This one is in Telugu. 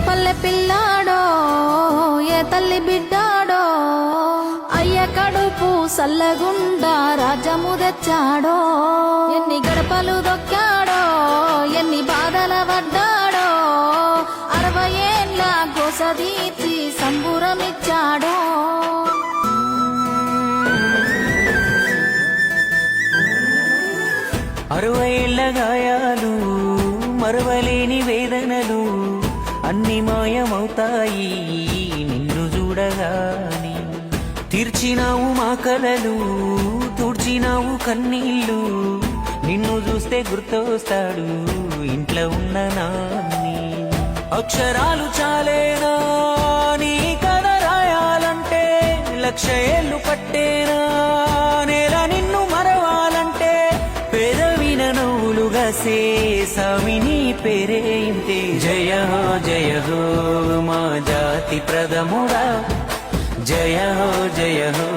పల్లె పిల్లాడో ఏ తల్లి బిడ్డాడో అయ్య కడుపు సల్లగుండా రాజ్యము తెచ్చాడో ఎన్ని గడపలు దొక్కాడో ఎన్ని బాధల పడ్డాడో 60 ఏళ్ళ గోసదీర్చి సంబురమిచ్చాడో 60 ఏళ్ల గాయాలు మరవలేని వేదనలు అన్ని మాయమవుతాయి నిన్ను చూడగాని తీర్చినావు మా కలలు తుడిచినావు కన్నీళ్ళు నిన్ను చూస్తే గుర్తొస్తాడు ఇంట్లో ఉన్న నాన్ని అక్షరాలు చాలేనా నీ కథ రాయాలంటే 1,00,000 ఏళ్ళు పట్టేనా నేల నిన్ను మరవాలంటే పెదవిన నవ్వులుగా సేసామి నీ పేరే ఇంతే జయ హో మా జాతి ప్రథముడా జయ హో